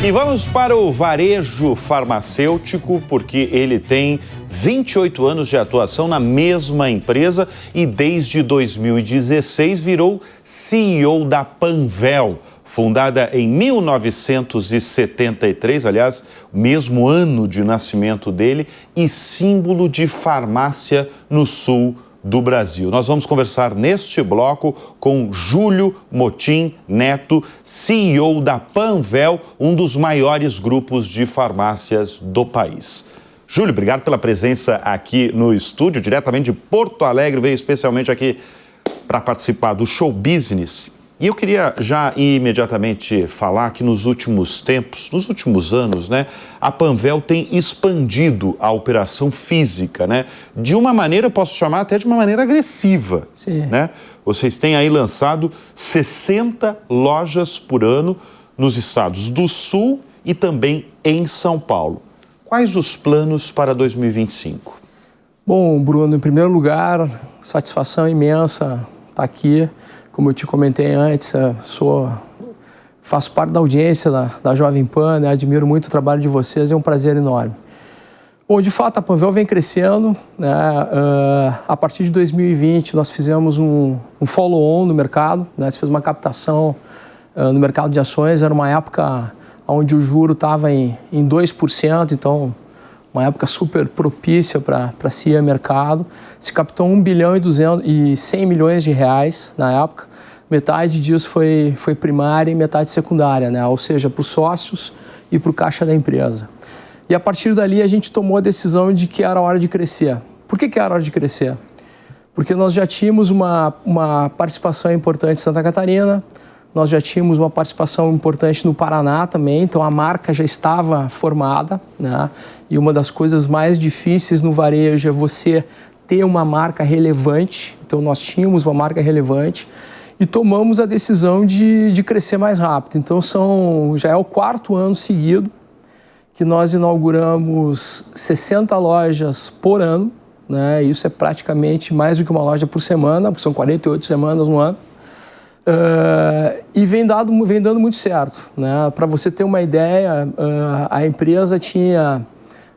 E vamos para o varejo farmacêutico, porque ele tem 28 anos de atuação na mesma empresa e desde 2016 virou CEO da Panvel, fundada em 1973, aliás, o mesmo ano de nascimento dele, e símbolo de farmácia no sul do Brasil. Nós vamos conversar neste bloco com Júlio Motim Neto, CEO da Panvel, um dos maiores grupos de farmácias do país. Júlio, obrigado pela presença aqui no estúdio, diretamente de Porto Alegre, veio especialmente aqui para participar do Show Business. E eu queria já imediatamente falar que nos últimos tempos, nos últimos anos, né, a Panvel tem expandido a operação física, né, de uma maneira, posso chamar até de uma maneira agressiva. Sim. Né? Vocês têm aí lançado 60 lojas por ano nos estados do Sul e também em São Paulo. Quais os planos para 2025? Bom, Bruno, em primeiro lugar, satisfação imensa estar aqui. Como eu te comentei antes, faço parte da audiência da Jovem Pan, né? Admiro muito o trabalho de vocês, é um prazer enorme. Bom, de fato, a Panvel vem crescendo, né? A partir de 2020, nós fizemos um follow-on no mercado, né? Nós fizemos uma captação no mercado de ações, era uma época onde o juro estava em 2%, então uma época super propícia para se ir ao mercado. Se captou 1 bilhão e 100 milhões de reais na época. Metade disso foi primária e metade secundária, né? Ou seja, para os sócios e para o caixa da empresa. E a partir dali a gente tomou a decisão de que era hora de crescer. Por que era hora de crescer? Porque nós já tínhamos uma participação importante em Santa Catarina, nós já tínhamos uma participação importante no Paraná também, então a marca já estava formada, né? E uma das coisas mais difíceis no varejo é você ter uma marca relevante. Então nós tínhamos uma marca relevante e tomamos a decisão de crescer mais rápido. Então já é o 4º ano seguido que nós inauguramos 60 lojas por ano, né? Isso é praticamente mais do que uma loja por semana, porque são 48 semanas no ano. E vem dando muito certo, né? Para você ter uma ideia, a empresa tinha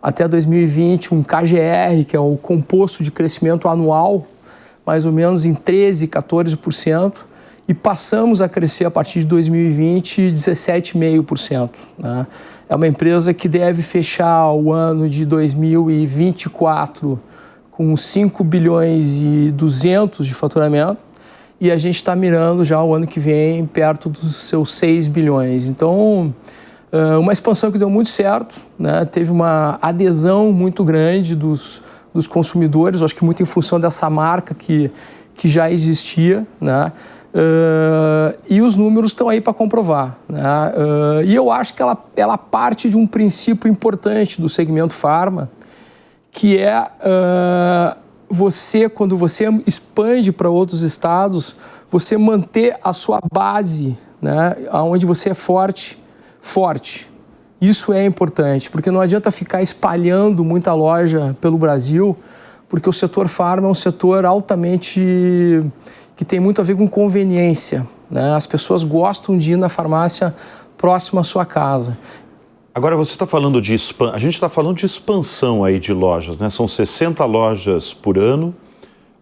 até 2020 um KGR, que é o composto de crescimento anual, mais ou menos em 13%, 14%, e passamos a crescer a partir de 2020 17,5%. Né? É uma empresa que deve fechar o ano de 2024 com 5 bilhões e 200 de faturamento, e a gente está mirando já o ano que vem perto dos seus 6 bilhões. Então, uma expansão que deu muito certo, né? Teve uma adesão muito grande dos consumidores, acho que muito em função dessa marca que já existia, né? E os números estão aí para comprovar, né? E eu acho que ela parte de um princípio importante do segmento farma, que é... quando você expande para outros estados, você manter a sua base, né, onde você é forte. Isso é importante, porque não adianta ficar espalhando muita loja pelo Brasil, porque o setor farma é um setor altamente... que tem muito a ver com conveniência, né? As pessoas gostam de ir na farmácia próxima à sua casa. Agora, você está falando de a gente está falando de expansão aí de lojas, né? São 60 lojas por ano,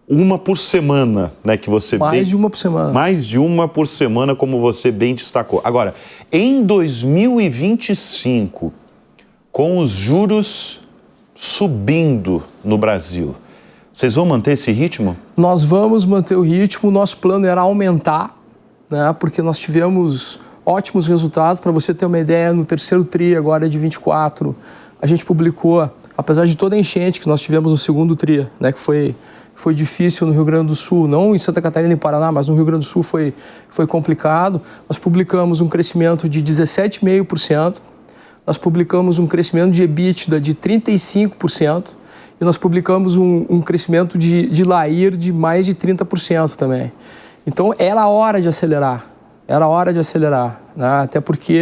uma por semana, né? Que você mais de uma por semana. Mais de uma por semana, como você bem destacou. Agora, em 2025, com os juros subindo no Brasil, vocês vão manter esse ritmo? Nós vamos manter o ritmo. Nosso plano era aumentar, né? Porque nós tivemos ótimos resultados. Para você ter uma ideia, no terceiro TRI agora de 24, a gente publicou, apesar de toda a enchente que nós tivemos no segundo TRI, né, que foi difícil no Rio Grande do Sul, não em Santa Catarina e Paraná, mas no Rio Grande do Sul foi complicado. Nós publicamos um crescimento de 17,5%, nós publicamos um crescimento de EBITDA de 35%, e nós publicamos um crescimento de LAIR de mais de 30% também. Então era hora de acelerar. Né? Até porque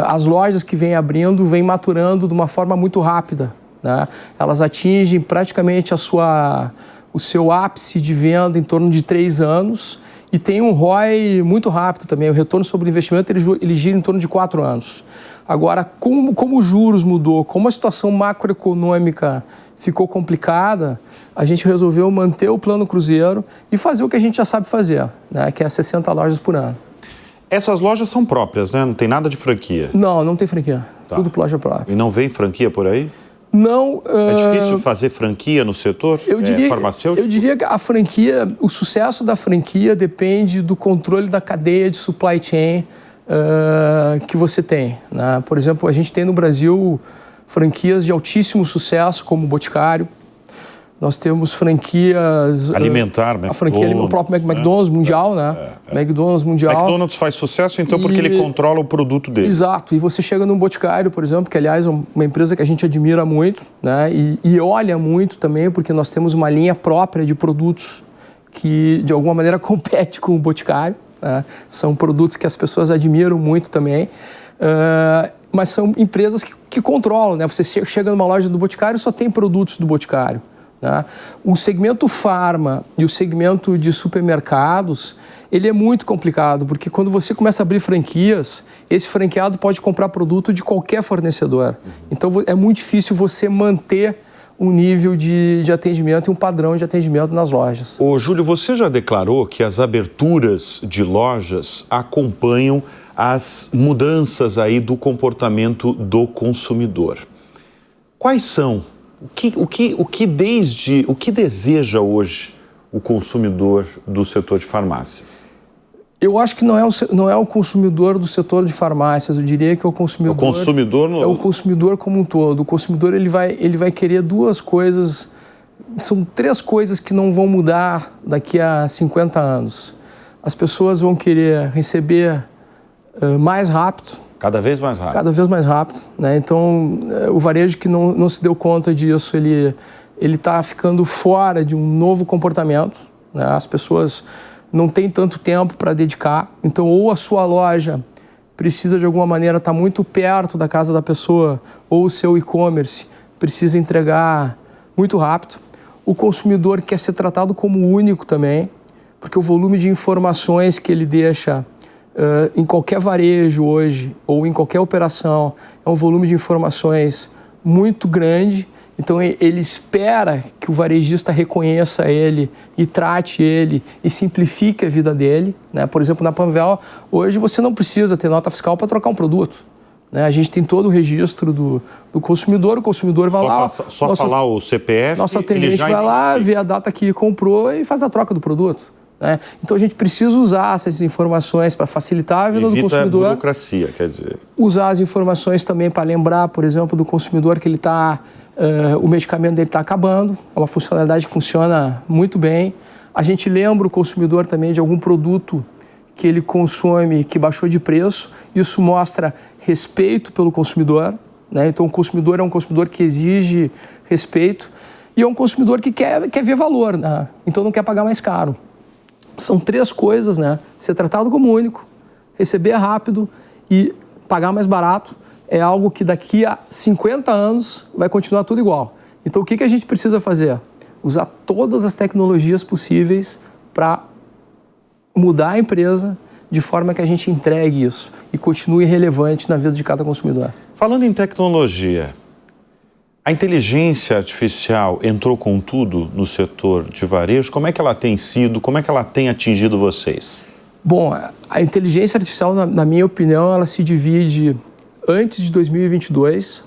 as lojas que vêm abrindo, vêm maturando de uma forma muito rápida, né? Elas atingem praticamente o seu ápice de venda em torno de 3 anos e tem um ROI muito rápido também. O retorno sobre o investimento ele gira em torno de 4 anos. Agora, como os juros mudou, como a situação macroeconômica ficou complicada, a gente resolveu manter o plano Cruzeiro e fazer o que a gente já sabe fazer, né, que é 60 lojas por ano. Essas lojas são próprias, né? Não tem nada de franquia? Não, não tem franquia. Tá. Tudo loja própria. E não vem franquia por aí? Não. É difícil fazer franquia no setor farmacêutico? Eu diria que a franquia, o sucesso da franquia depende do controle da cadeia de supply chain que você tem, né? Por exemplo, a gente tem no Brasil franquias de altíssimo sucesso, como o Boticário. Nós temos franquias... Alimentar, a franquia o próprio McDonald's Mundial, né? McDonald's Mundial. McDonald's faz sucesso, então, porque ele controla o produto dele. Exato. E você chega num Boticário, por exemplo, que, aliás, é uma empresa que a gente admira muito, né? E olha muito também, porque nós temos uma linha própria de produtos que, de alguma maneira, compete com o Boticário, né? São produtos que as pessoas admiram muito também. Mas são empresas que controlam, né? Você chega numa loja do Boticário e só tem produtos do Boticário. O segmento farma e o segmento de supermercados, ele é muito complicado, porque quando você começa a abrir franquias, esse franqueado pode comprar produto de qualquer fornecedor. Então é muito difícil você manter um nível de atendimento e um padrão de atendimento nas lojas. Ô, Júlio, você já declarou que as aberturas de lojas acompanham as mudanças aí do comportamento do consumidor. Quais são? O que deseja hoje o consumidor do setor de farmácias? Eu acho que não é o consumidor do setor de farmácias, eu diria que é o consumidor... É o consumidor como um todo. O consumidor ele vai querer duas coisas, são 3 coisas que não vão mudar daqui a 50 anos. As pessoas vão querer receber mais rápido. Cada vez mais rápido. Cada vez mais rápido, né? Então, o varejo que não se deu conta disso, ele está ficando fora de um novo comportamento, né? As pessoas não têm tanto tempo para dedicar. Então, ou a sua loja precisa, de alguma maneira, estar muito perto da casa da pessoa, ou o seu e-commerce precisa entregar muito rápido. O consumidor quer ser tratado como único também, porque o volume de informações que ele deixa em qualquer varejo hoje, ou em qualquer operação, é um volume de informações muito grande. Então ele espera que o varejista reconheça ele e trate ele e simplifique a vida dele, né? Por exemplo, na Panvel, hoje você não precisa ter nota fiscal para trocar um produto, né? A gente tem todo o registro do consumidor, o consumidor vai lá... falar o CPF, nosso atendente vai lá, vê a data que comprou e faz a troca do produto. Então a gente precisa usar essas informações para facilitar a vida do consumidor. Evita a burocracia, quer dizer. Usar as informações também para lembrar, por exemplo, do consumidor que o medicamento dele está acabando. É uma funcionalidade que funciona muito bem. A gente lembra o consumidor também de algum produto que ele consome que baixou de preço. Isso mostra respeito pelo consumidor, né? Então o consumidor é um consumidor que exige respeito e é um consumidor que quer ver valor, né? Então não quer pagar mais caro. São 3 coisas, né? Ser tratado como único, receber rápido e pagar mais barato é algo que daqui a 50 anos vai continuar tudo igual. Então o que a gente precisa fazer? Usar todas as tecnologias possíveis para mudar a empresa de forma que a gente entregue isso e continue relevante na vida de cada consumidor. Falando em tecnologia, a inteligência artificial entrou com tudo no setor de varejo? Como é que ela tem sido, como é que ela tem atingido vocês? Bom, a inteligência artificial, na minha opinião, ela se divide antes de 2022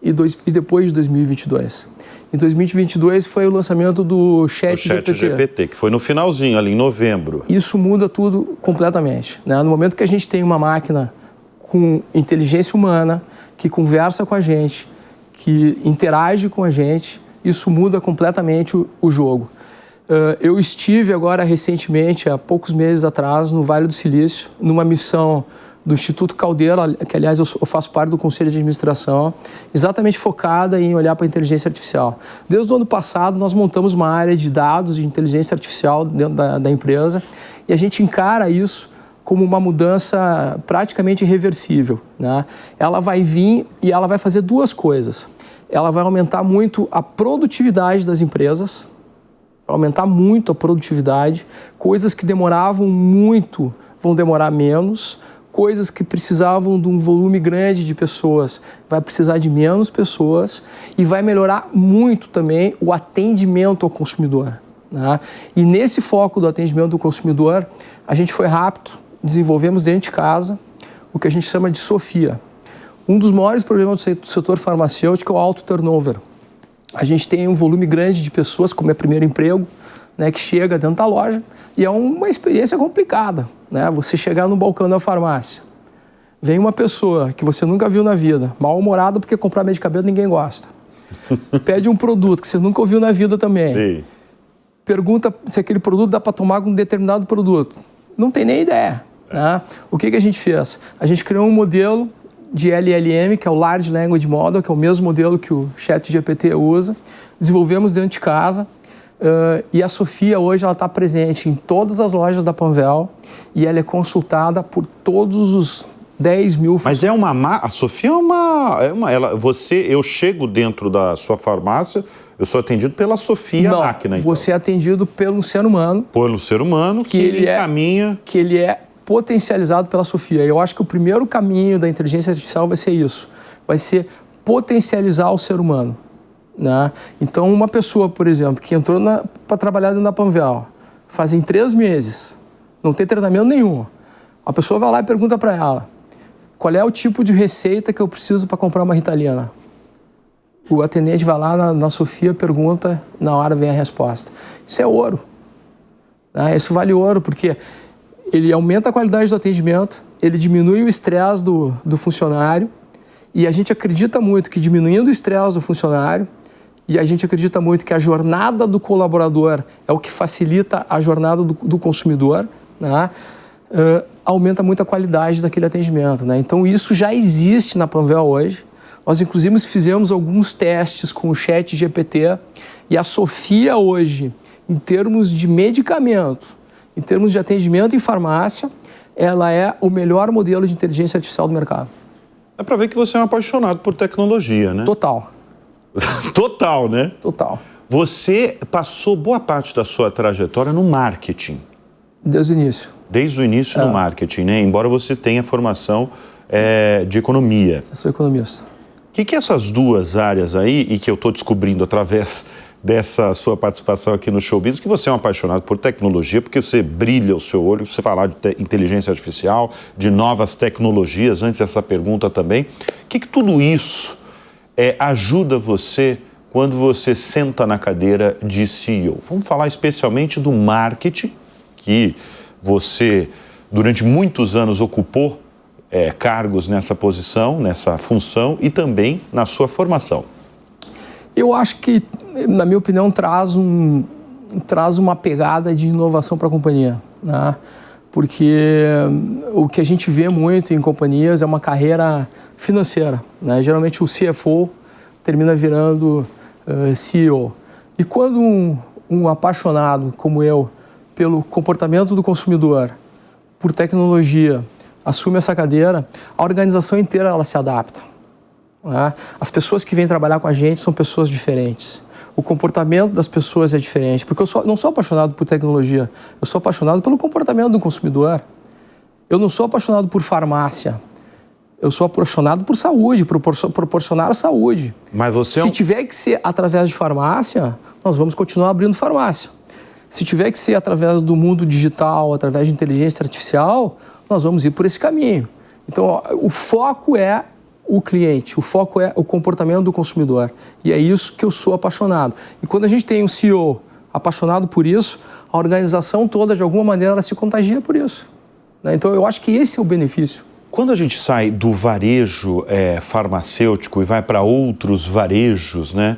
e depois de 2022. Em 2022 foi o lançamento do ChatGPT, que foi no finalzinho, ali em novembro. Isso muda tudo completamente, né? No momento que a gente tem uma máquina com inteligência humana, que conversa com a gente, que interage com a gente, isso muda completamente o jogo. Eu estive agora recentemente, há poucos meses atrás, no Vale do Silício, numa missão do Instituto Caldeira, que aliás eu faço parte do Conselho de Administração, exatamente focada em olhar para a inteligência artificial. Desde o ano passado nós montamos uma área de dados de inteligência artificial dentro da empresa e a gente encara isso como uma mudança praticamente irreversível, né? Ela vai vir e ela vai fazer 2 coisas. Ela vai aumentar muito a produtividade das empresas, vai aumentar muito a produtividade, coisas que demoravam muito vão demorar menos, coisas que precisavam de um volume grande de pessoas, vai precisar de menos pessoas e vai melhorar muito também o atendimento ao consumidor, né? E nesse foco do atendimento ao consumidor, a gente foi rápido, desenvolvemos dentro de casa o que a gente chama de Sofia. Um dos maiores problemas do setor farmacêutico é o alto turnover. A gente tem um volume grande de pessoas, como é primeiro emprego, né, que chega dentro da loja e é uma experiência complicada, né? Você chegar no balcão da farmácia, vem uma pessoa que você nunca viu na vida, mal-humorada porque comprar medicamento ninguém gosta. Pede um produto que você nunca ouviu na vida também. Sim. Pergunta se aquele produto dá para tomar com um determinado produto. Não tem nem ideia, né? O que a gente fez? A gente criou um modelo de LLM, que é o Large Language Model, que é o mesmo modelo que o ChatGPT usa. Desenvolvemos dentro de casa. E a Sofia hoje ela está presente em todas as lojas da Panvel e ela é consultada por todos os 10 mil... Mas a Sofia eu chego dentro da sua farmácia, eu sou atendido pela Sofia Não, máquina, então. Você é atendido pelo ser humano. Pelo ser humano que ele encaminha... Que ele é potencializado pela Sofia. Eu acho que o primeiro caminho da inteligência artificial vai ser isso. Vai ser potencializar o ser humano, né? Então, uma pessoa, por exemplo, que entrou para trabalhar dentro da Panvel, fazem 3 meses, não tem treinamento nenhum. A pessoa vai lá e pergunta para ela, qual é o tipo de receita que eu preciso para comprar uma Ritalina? O atendente vai lá na Sofia, pergunta, e na hora vem a resposta. Isso é ouro, né? Isso vale ouro, porque ele aumenta a qualidade do atendimento, ele diminui o estresse do funcionário, e a gente acredita muito que diminuindo o estresse do funcionário, e a gente acredita muito que a jornada do colaborador é o que facilita a jornada do consumidor, né? Aumenta muito a qualidade daquele atendimento, né? Então isso já existe na Panvel hoje. Nós inclusive fizemos alguns testes com o ChatGPT e a Sofia hoje, em termos de medicamento, em termos de atendimento em farmácia, ela é o melhor modelo de inteligência artificial do mercado. É para ver que você é um apaixonado por tecnologia, né? Total. Total, né? Total. Você passou boa parte da sua trajetória no marketing. Desde o início. Desde o início no marketing, né? Embora você tenha formação de economia. Eu sou economista. O que essas duas áreas aí, e que eu estou descobrindo através dessa sua participação aqui no Showbiz, que você é um apaixonado por tecnologia, porque você brilha o seu olho, você falar de inteligência artificial, de novas tecnologias, antes dessa pergunta também. O que tudo isso ajuda você quando você senta na cadeira de CEO? Vamos falar especialmente do marketing, que você, durante muitos anos, ocupou cargos nessa posição, nessa função, e também na sua formação. Eu acho que, na minha opinião, traz uma pegada de inovação para a companhia, né? Porque o que a gente vê muito em companhias é uma carreira financeira, né? Geralmente o CFO termina virando CEO. E quando um apaixonado como eu, pelo comportamento do consumidor, por tecnologia, assume essa cadeira, a organização inteira ela se adapta, né? As pessoas que vêm trabalhar com a gente são pessoas diferentes. O comportamento das pessoas é diferente, porque eu não sou apaixonado por tecnologia, eu sou apaixonado pelo comportamento do consumidor. Eu não sou apaixonado por farmácia, eu sou apaixonado por saúde, por proporcionar saúde. Mas você Se tiver que ser através de farmácia, nós vamos continuar abrindo farmácia. Se tiver que ser através do mundo digital, através de inteligência artificial, nós vamos ir por esse caminho. Então, o foco é o cliente, o foco é o comportamento do consumidor. E é isso que eu sou apaixonado. E quando a gente tem um CEO apaixonado por isso, a organização toda, de alguma maneira, ela se contagia por isso, né? Então, eu acho que esse é o benefício. Quando a gente sai do varejo farmacêutico e vai para outros varejos, né,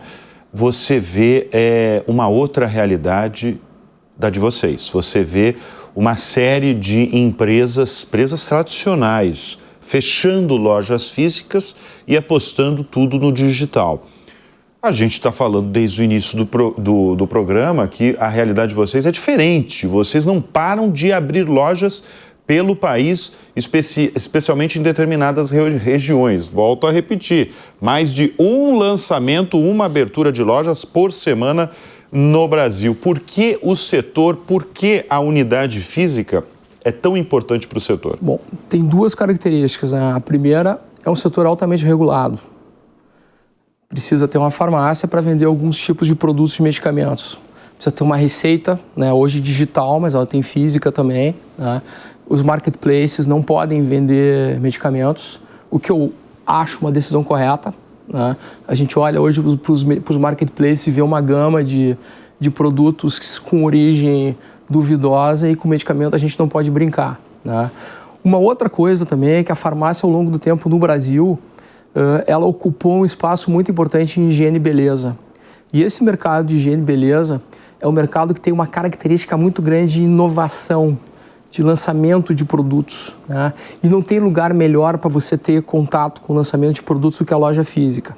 você vê uma outra realidade da de vocês. Você vê uma série de empresas tradicionais, fechando lojas físicas e apostando tudo no digital. A gente está falando desde o início do programa que a realidade de vocês é diferente. Vocês não param de abrir lojas pelo país, especialmente em determinadas regiões. Volto a repetir, mais de um lançamento, uma abertura de lojas por semana no Brasil. Por que o setor, por que a unidade física é tão importante para o setor? Bom, tem duas características, né? A primeira é um setor altamente regulado. Precisa ter uma farmácia para vender alguns tipos de produtos e medicamentos. Precisa ter uma receita, né? Hoje digital, mas ela tem física também, né? Os marketplaces não podem vender medicamentos, o que eu acho uma decisão correta, né? A gente olha hoje para os marketplaces e vê uma gama de produtos com origem duvidosa, e com medicamento a gente não pode brincar, né? Uma outra coisa também é que a farmácia, ao longo do tempo no Brasil, ela ocupou um espaço muito importante em higiene e beleza. E esse mercado de higiene e beleza é um mercado que tem uma característica muito grande de inovação, de lançamento de produtos, né? E não tem lugar melhor para você ter contato com o lançamento de produtos do que a loja física.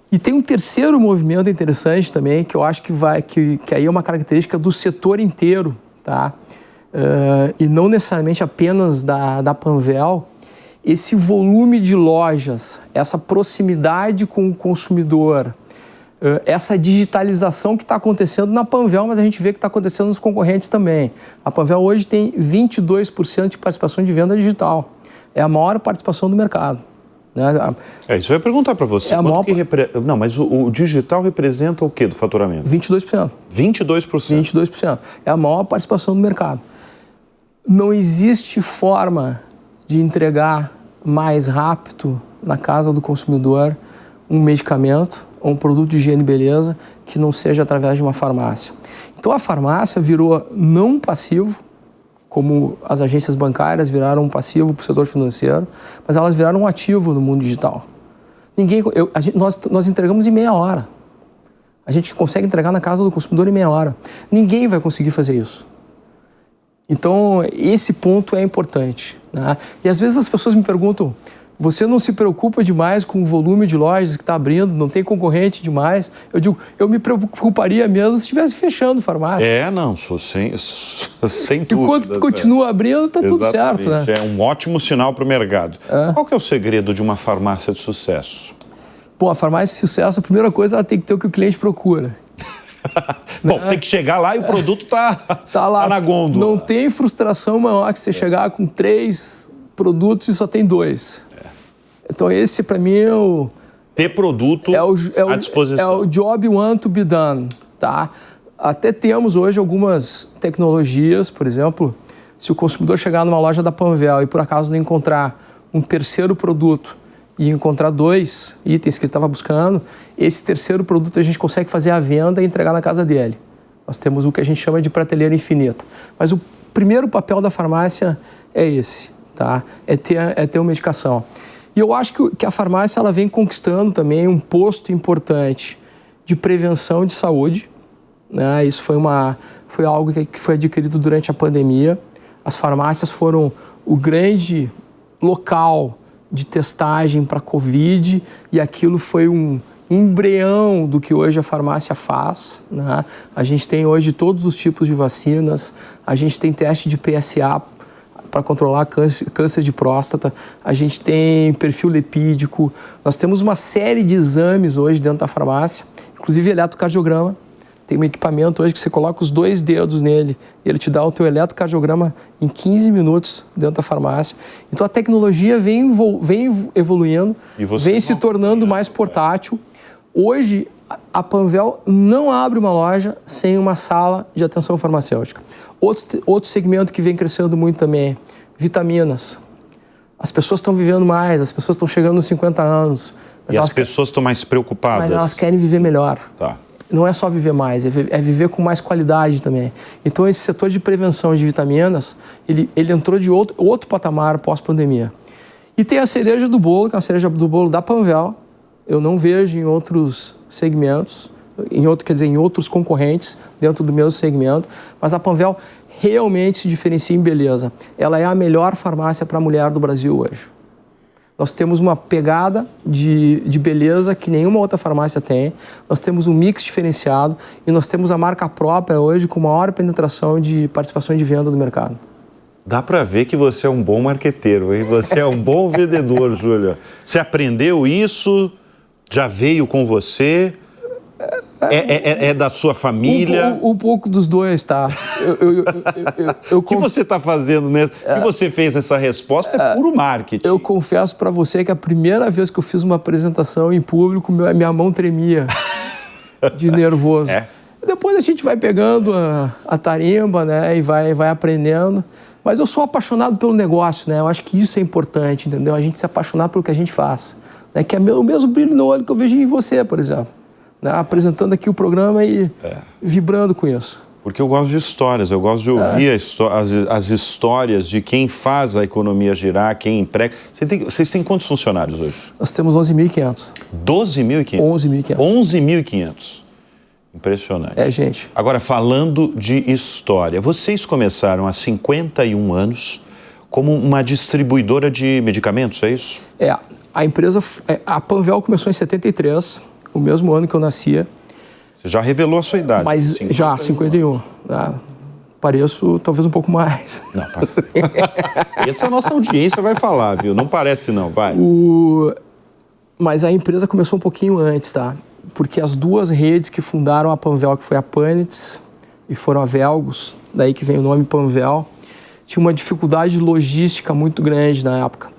E tem um terceiro movimento interessante também, que eu acho que aí é uma característica do setor inteiro, tá? E não necessariamente apenas da Panvel. Esse volume de lojas, essa proximidade com o consumidor, essa digitalização que está acontecendo na Panvel, mas a gente vê que está acontecendo nos concorrentes também. A Panvel hoje tem 22% de participação de venda digital. É a maior participação do mercado, né? Isso eu ia perguntar para você. Não, mas o digital representa o quê do faturamento? 22%. 22%? 22%. É a maior participação do mercado. Não existe forma de entregar mais rápido na casa do consumidor um medicamento ou um produto de higiene e beleza que não seja através de uma farmácia. Então a farmácia virou não um passivo, como as agências bancárias viraram um passivo para o setor financeiro, mas elas viraram um ativo no mundo digital. Nós entregamos em meia hora. A gente consegue entregar na casa do consumidor em meia hora. Ninguém vai conseguir fazer isso. Então, esse ponto é importante, né? E às vezes as pessoas me perguntam, você não se preocupa demais com o volume de lojas que está abrindo, não tem concorrente demais? Eu digo, eu me preocuparia mesmo se estivesse fechando farmácia. Não, sem dúvida. Enquanto continua abrindo, está tudo certo, né? É um ótimo sinal para o mercado. Qual que é o segredo de uma farmácia de sucesso? Bom, a farmácia de sucesso, a primeira coisa, ela tem que ter o que o cliente procura. Bom, tem que chegar lá e o produto tá lá, tá na gôndola. Não tem frustração maior que você chegar com 3 produtos e só tem 2. Então esse, para mim, é o... Ter produto à disposição. É o job want to be done, tá? Até temos hoje algumas tecnologias, por exemplo, se o consumidor chegar numa loja da Panvel e por acaso não encontrar um terceiro produto e encontrar 2 itens que ele estava buscando, esse terceiro produto a gente consegue fazer a venda e entregar na casa dele. Nós temos o que a gente chama de prateleira infinita. Mas o primeiro papel da farmácia é esse, tá? É ter uma medicação. E eu acho que a farmácia ela vem conquistando também um posto importante de prevenção de saúde, né? Isso foi algo que foi adquirido durante a pandemia. As farmácias foram o grande local de testagem para Covid, e aquilo foi um embrião do que hoje a farmácia faz, né? A gente tem hoje todos os tipos de vacinas, a gente tem teste de PSA para controlar câncer de próstata, a gente tem perfil lipídico, nós temos uma série de exames hoje dentro da farmácia, inclusive eletrocardiograma. Tem um equipamento hoje que você coloca os 2 dedos nele e ele te dá o teu eletrocardiograma em 15 minutos dentro da farmácia. Então a tecnologia vem evoluindo, vem se tornando mais portátil. Hoje a Panvel não abre uma loja sem uma sala de atenção farmacêutica. Outro segmento que vem crescendo muito também, vitaminas. As pessoas estão vivendo mais, as pessoas estão chegando nos 50 anos. E as pessoas estão mais preocupadas. Mas elas querem viver melhor. Tá. Não é só viver mais, é viver com mais qualidade também. Então esse setor de prevenção de vitaminas, ele entrou de outro patamar pós-pandemia. E tem a cereja do bolo, que é a cereja do bolo da Panvel. Eu não vejo em outros segmentos, em outros concorrentes dentro do mesmo segmento, mas a Panvel realmente se diferencia em beleza. Ela é a melhor farmácia para a mulher do Brasil hoje. Nós temos uma pegada de beleza que nenhuma outra farmácia tem. Nós temos um mix diferenciado e nós temos a marca própria hoje com maior penetração de participação de venda do mercado. Dá para ver que você é um bom marqueteiro, hein? Você é um bom vendedor, Júlia. Você aprendeu isso? Já veio com você? É da sua família? Um pouco dos dois, tá? O que você está fazendo nesse... O que você fez nessa resposta é puro marketing. Eu confesso para você que a primeira vez que eu fiz uma apresentação em público, minha mão tremia de nervoso. Depois a gente vai pegando a tarimba, né, e vai aprendendo. Mas eu sou apaixonado pelo negócio, né? Eu acho que isso é importante, entendeu? A gente se apaixonar pelo que a gente faz. Né? Que é o mesmo brilho no olho que eu vejo em você, por exemplo. Né? Apresentando aqui o programa e vibrando com isso. Porque eu gosto de histórias, eu gosto de ouvir as histórias de quem faz a economia girar, quem emprega. Vocês têm quantos funcionários hoje? Nós temos 11.500. 12.500? 11.500. 11.500. Impressionante. Gente. Agora, falando de história, vocês começaram há 51 anos como uma distribuidora de medicamentos, é isso? A empresa, a Panvel começou em 73, o mesmo ano que eu nascia. Você já revelou a sua idade. Mas 51. Pareço talvez um pouco mais. Não, essa nossa audiência vai falar, viu? Não parece não, vai. Mas a empresa começou um pouquinho antes, tá? Porque as duas redes que fundaram a Panvel, que foi a Panitz e foram a Velgos, daí que vem o nome Panvel, tinha uma dificuldade logística muito grande na época.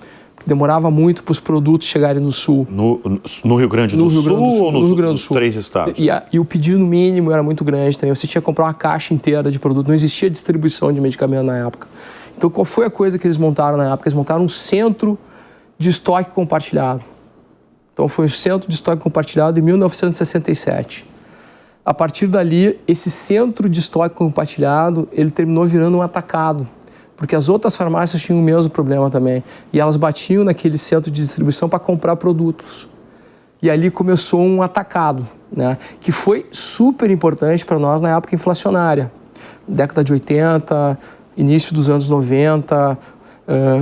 Demorava muito para os produtos chegarem no Sul. No Rio Grande do Sul ou nos 3 estados? E o pedido mínimo era muito grande também. Você tinha que comprar uma caixa inteira de produto. Não existia distribuição de medicamento na época. Então, qual foi a coisa que eles montaram na época? Eles montaram um centro de estoque compartilhado. Então, foi o centro de estoque compartilhado em 1967. A partir dali, esse centro de estoque compartilhado, ele terminou virando um atacado. Porque as outras farmácias tinham o mesmo problema também. E elas batiam naquele centro de distribuição para comprar produtos. E ali começou um atacado, né? Que foi super importante para nós na época inflacionária. Década de 80, início dos anos 90,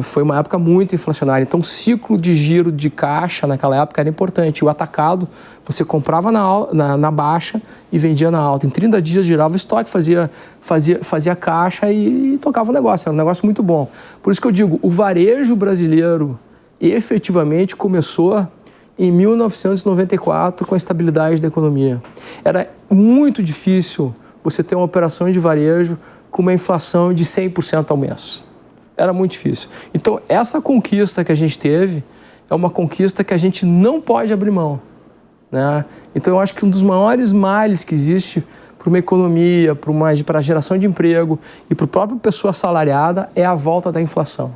foi uma época muito inflacionária. Então, o ciclo de giro de caixa naquela época era importante. O atacado, você comprava na baixa e vendia na alta. Em 30 dias girava o estoque, fazia caixa e tocava o negócio. Era um negócio muito bom. Por isso que eu digo, o varejo brasileiro efetivamente começou em 1994 com a estabilidade da economia. Era muito difícil você ter uma operação de varejo com uma inflação de 100% ao mês. Era muito difícil. Então, essa conquista que a gente teve é uma conquista que a gente não pode abrir mão, né? Então, eu acho que um dos maiores males que existe para uma economia, para a geração de emprego e para o próprio pessoa assalariada é a volta da inflação.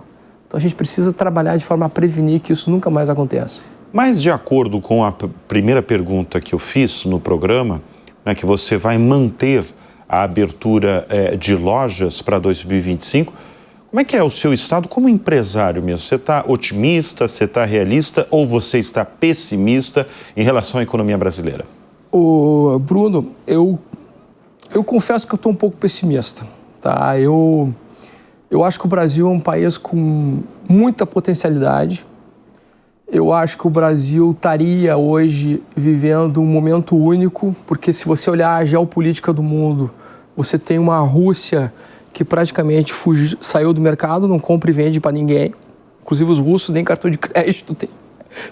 Então, a gente precisa trabalhar de forma a prevenir que isso nunca mais aconteça. Mas, de acordo com a primeira pergunta que eu fiz no programa, né, que você vai manter a abertura de lojas para 2025, como é que é o seu estado como empresário mesmo? Você está otimista, você está realista ou você está pessimista em relação à economia brasileira? Bruno, eu confesso que eu estou um pouco pessimista, tá? Eu acho que o Brasil é um país com muita potencialidade. Eu acho que o Brasil estaria hoje vivendo um momento único, porque se você olhar a geopolítica do mundo, você tem uma Rússia que praticamente saiu do mercado, não compra e vende para ninguém. Inclusive os russos nem cartão de crédito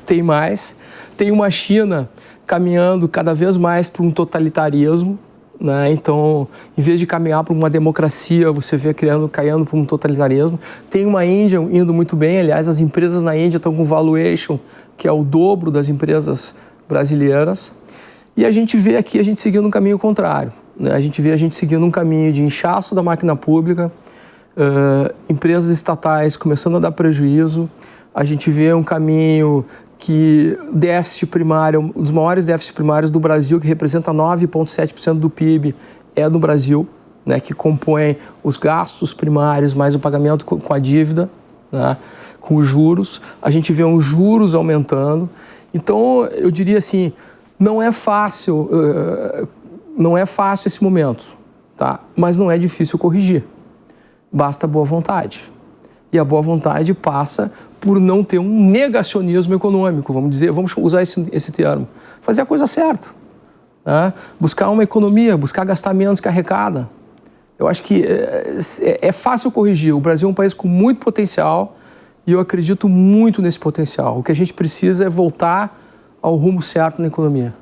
tem mais. Tem uma China caminhando cada vez mais para um totalitarismo, né? Então, em vez de caminhar para uma democracia, você vê caindo para um totalitarismo. Tem uma Índia indo muito bem, aliás, as empresas na Índia estão com valuation que é o dobro das empresas brasileiras. E a gente vê aqui a gente seguindo um caminho contrário. A gente vê a gente seguindo um caminho de inchaço da máquina pública, empresas estatais começando a dar prejuízo, a gente vê um caminho que déficit primário, um dos maiores déficits primários do Brasil, que representa 9,7% do PIB, é do Brasil, né, que compõe os gastos primários mais o pagamento com a dívida, né, com os juros. A gente vê os juros aumentando. Então, eu diria assim, não é fácil esse momento, tá? Mas não é difícil corrigir. Basta boa vontade. E a boa vontade passa por não ter um negacionismo econômico, vamos usar esse termo. Fazer a coisa certa, né? Buscar uma economia, buscar gastar menos que arrecada. Eu acho que é fácil corrigir. O Brasil é um país com muito potencial e eu acredito muito nesse potencial. O que a gente precisa é voltar ao rumo certo na economia.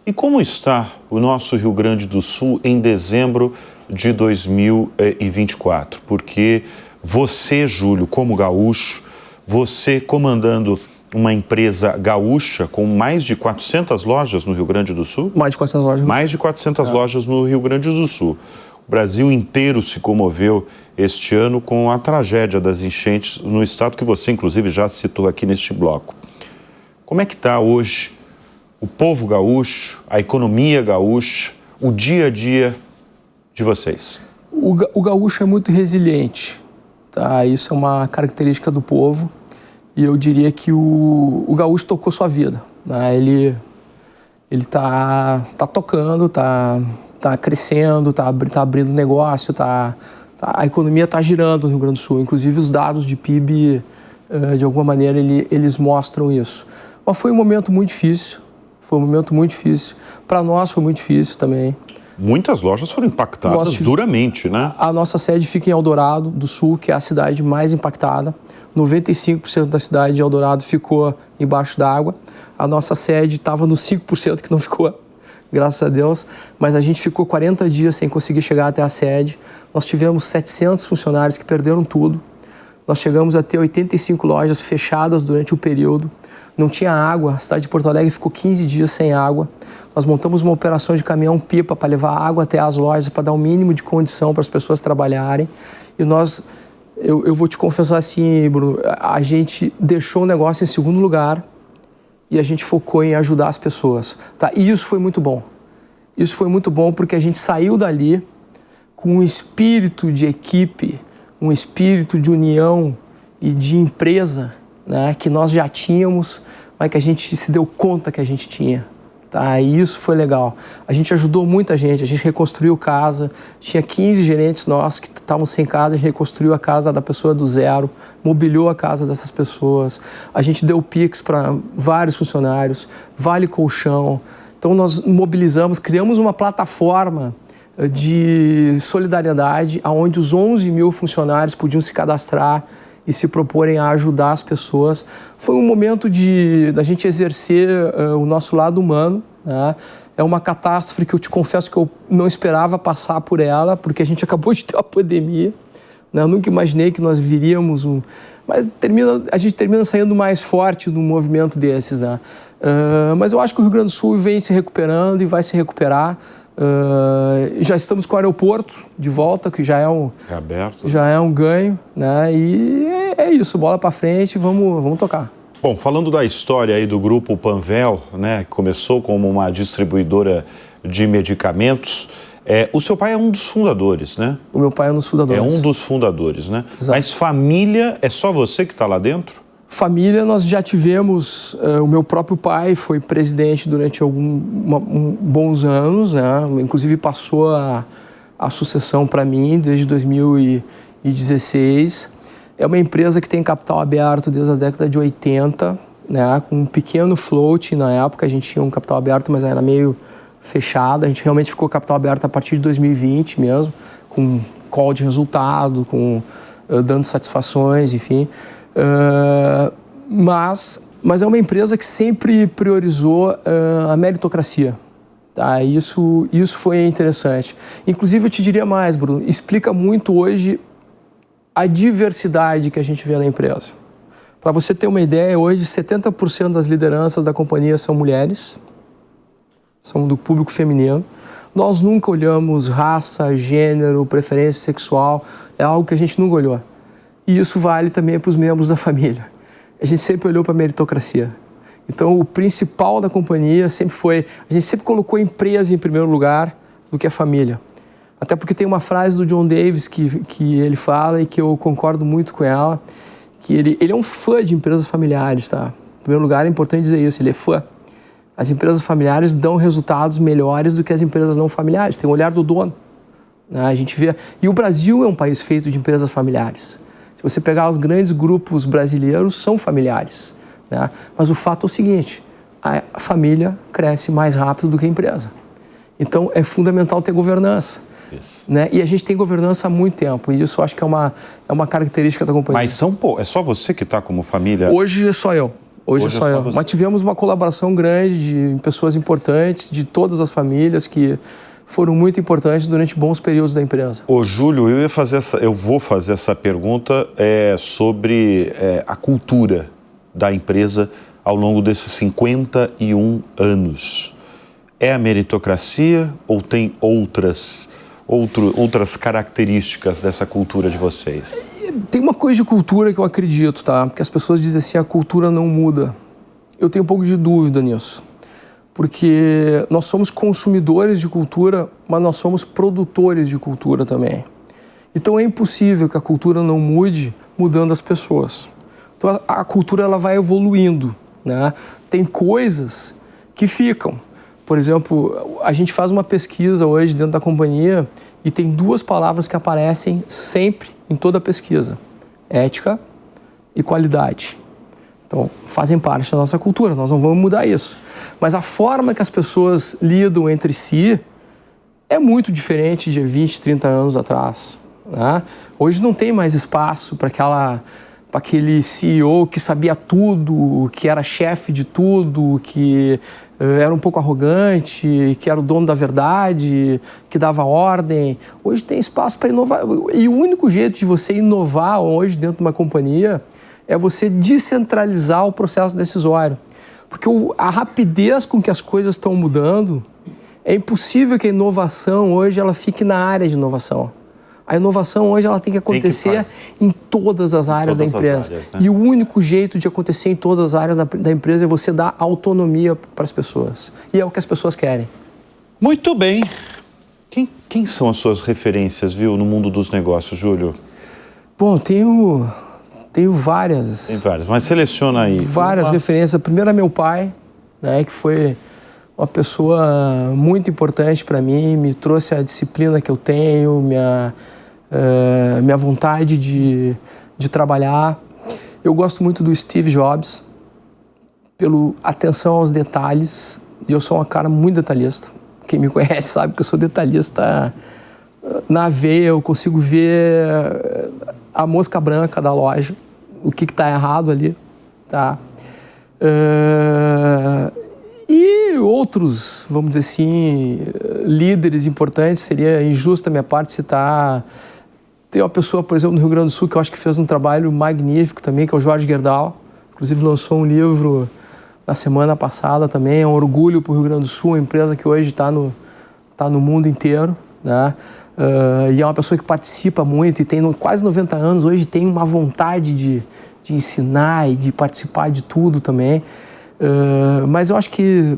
E como está o nosso Rio Grande do Sul em dezembro de 2024? Porque você, Júlio, como gaúcho, você comandando uma empresa gaúcha com mais de 400 lojas no Rio Grande do Sul? Mais de 400 lojas. Mais de 400 lojas no Rio Grande do Sul. O Brasil inteiro se comoveu este ano com a tragédia das enchentes no estado que você, inclusive, já citou aqui neste bloco. Como é que está hoje o povo gaúcho, a economia gaúcha, o dia a dia de vocês? O gaúcho é muito resiliente, tá? Isso é uma característica do povo e eu diria que o gaúcho tocou sua vida, né? Ele tá tocando, tá crescendo, tá abrindo negócio, a economia está girando no Rio Grande do Sul. Inclusive os dados de PIB, de alguma maneira, eles mostram isso. Mas foi um momento muito difícil. Para nós foi muito difícil também. Muitas lojas foram impactadas duramente, né? A nossa sede fica em Eldorado do Sul, que é a cidade mais impactada. 95% da cidade de Eldorado ficou embaixo d'água. A nossa sede estava nos 5% que não ficou, graças a Deus. Mas a gente ficou 40 dias sem conseguir chegar até a sede. Nós tivemos 700 funcionários que perderam tudo. Nós chegamos a ter 85 lojas fechadas durante o período. Não tinha água, a cidade de Porto Alegre ficou 15 dias sem água. Nós montamos uma operação de caminhão-pipa para levar água até as lojas, para dar um mínimo de condição para as pessoas trabalharem. E eu vou te confessar assim, Bruno, a gente deixou o negócio em segundo lugar e a gente focou em ajudar as pessoas. Tá? E isso foi muito bom. Isso foi muito bom porque a gente saiu dali com um espírito de equipe, um espírito de união e de empresa, né, que nós já tínhamos, mas que a gente se deu conta que a gente tinha. Tá? E isso foi legal. A gente ajudou muita gente, a gente reconstruiu casa, tinha 15 gerentes nossos que estavam sem casa, a gente reconstruiu a casa da pessoa do zero, mobiliou a casa dessas pessoas, a gente deu Pix para vários funcionários, vale colchão. Então nós mobilizamos, criamos uma plataforma de solidariedade, onde os 11 mil funcionários podiam se cadastrar e se proporem a ajudar as pessoas. Foi um momento da gente exercer o nosso lado humano, né? É uma catástrofe que eu te confesso que eu não esperava passar por ela, porque a gente acabou de ter uma pandemia, né? Eu nunca imaginei que nós viríamos mas a gente termina saindo mais forte num movimento desses, né? Mas eu acho que o Rio Grande do Sul vem se recuperando e vai se recuperar. Já estamos com o aeroporto de volta, que já é um ganho, né? E é isso, bola para frente, vamos tocar. Bom, falando da história aí do grupo Panvel, né, que começou como uma distribuidora de medicamentos, o seu pai é um dos fundadores, né? O meu pai é um dos fundadores. É um dos fundadores, né? Exato. Mas família, é só você que está lá dentro? Família, nós já tivemos, o meu próprio pai foi presidente durante bons anos, né? Inclusive passou a sucessão para mim desde 2016. É uma empresa que tem capital aberto desde a década de 80, né? Com um pequeno float. Na época a gente tinha um capital aberto, mas era meio fechado. A gente realmente ficou capital aberto a partir de 2020 mesmo, com call de resultado, dando satisfações, enfim. Mas é uma empresa que sempre priorizou a meritocracia. Tá? Isso foi interessante. Inclusive, eu te diria mais, Bruno, explica muito hoje a diversidade que a gente vê na empresa. Para você ter uma ideia, hoje 70% das lideranças da companhia são mulheres, são do público feminino. Nós nunca olhamos raça, gênero, preferência sexual, é algo que a gente nunca olhou. E isso vale também para os membros da família. A gente sempre olhou para a meritocracia. Então, o principal da companhia sempre foi... A gente sempre colocou a empresa em primeiro lugar do que a família. Até porque tem uma frase do John Davis que ele fala e que eu concordo muito com ela, que ele é um fã de empresas familiares, tá? Em primeiro lugar, é importante dizer isso, ele é fã. As empresas familiares dão resultados melhores do que as empresas não familiares. Tem o olhar do dono, né? A gente vê... E o Brasil é um país feito de empresas familiares. Se você pegar os grandes grupos brasileiros, são familiares, né? Mas o fato é o seguinte, a família cresce mais rápido do que a empresa. Então, é fundamental ter governança. Né? E a gente tem governança há muito tempo, e isso eu acho que é uma característica da companhia. Mas é só você que está como família? Hoje é só eu. Hoje é só eu. Mas tivemos uma colaboração grande de pessoas importantes, de todas as famílias que foram muito importantes durante bons períodos da empresa. Ô, Júlio, eu vou fazer essa pergunta sobre a cultura da empresa ao longo desses 51 anos. É a meritocracia ou tem outras características dessa cultura de vocês? Tem uma coisa de cultura que eu acredito, tá? Porque as pessoas dizem assim, a cultura não muda. Eu tenho um pouco de dúvida nisso. Porque nós somos consumidores de cultura, mas nós somos produtores de cultura também. Então é impossível que a cultura não mude mudando as pessoas. Então a cultura ela vai evoluindo, né? Tem coisas que ficam. Por exemplo, a gente faz uma pesquisa hoje dentro da companhia e tem 2 palavras que aparecem sempre em toda a pesquisa: ética e qualidade. Então, fazem parte da nossa cultura, nós não vamos mudar isso. Mas a forma que as pessoas lidam entre si é muito diferente de 20, 30 anos atrás, né? Hoje não tem mais espaço para aquele CEO que sabia tudo, que era chefe de tudo, que era um pouco arrogante, que era o dono da verdade, que dava ordem. Hoje tem espaço para inovar. E o único jeito de você inovar hoje dentro de uma companhia é você descentralizar o processo decisório. Porque a rapidez com que as coisas estão mudando, é impossível que a inovação hoje ela fique na área de inovação. A inovação hoje ela tem que acontecer em todas as áreas da empresa. Áreas, né? E o único jeito de acontecer em todas as áreas da empresa é você dar autonomia para as pessoas. E é o que as pessoas querem. Muito bem. Quem são as suas referências, viu, no mundo dos negócios, Júlio? Bom, tenho várias. Tem várias, mas seleciona aí. Várias referências. A primeira é meu pai, né, que foi uma pessoa muito importante para mim, me trouxe a disciplina que eu tenho, minha vontade de trabalhar. Eu gosto muito do Steve Jobs, pela atenção aos detalhes, e eu sou um cara muito detalhista. Quem me conhece sabe que eu sou detalhista na veia, eu consigo ver a mosca branca da loja, o que está errado ali, tá? E outros, vamos dizer assim, líderes importantes, seria injusto da minha parte citar. Tem uma pessoa, por exemplo, no Rio Grande do Sul, que eu acho que fez um trabalho magnífico também, que é o Jorge Gerdau. Inclusive lançou um livro na semana passada também, é um orgulho para o Rio Grande do Sul, uma empresa que hoje está no mundo inteiro, né? E é uma pessoa que participa muito e tem quase 90 anos, hoje tem uma vontade de ensinar e de participar de tudo também. Mas eu acho que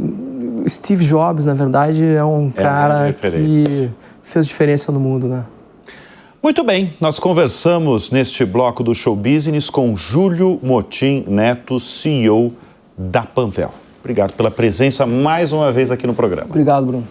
Steve Jobs, na verdade, é um cara que fez diferença no mundo, né? Muito bem, nós conversamos neste bloco do Show Business com Júlio Motim Neto, CEO da Panvel. Obrigado pela presença mais uma vez aqui no programa. Obrigado, Bruno.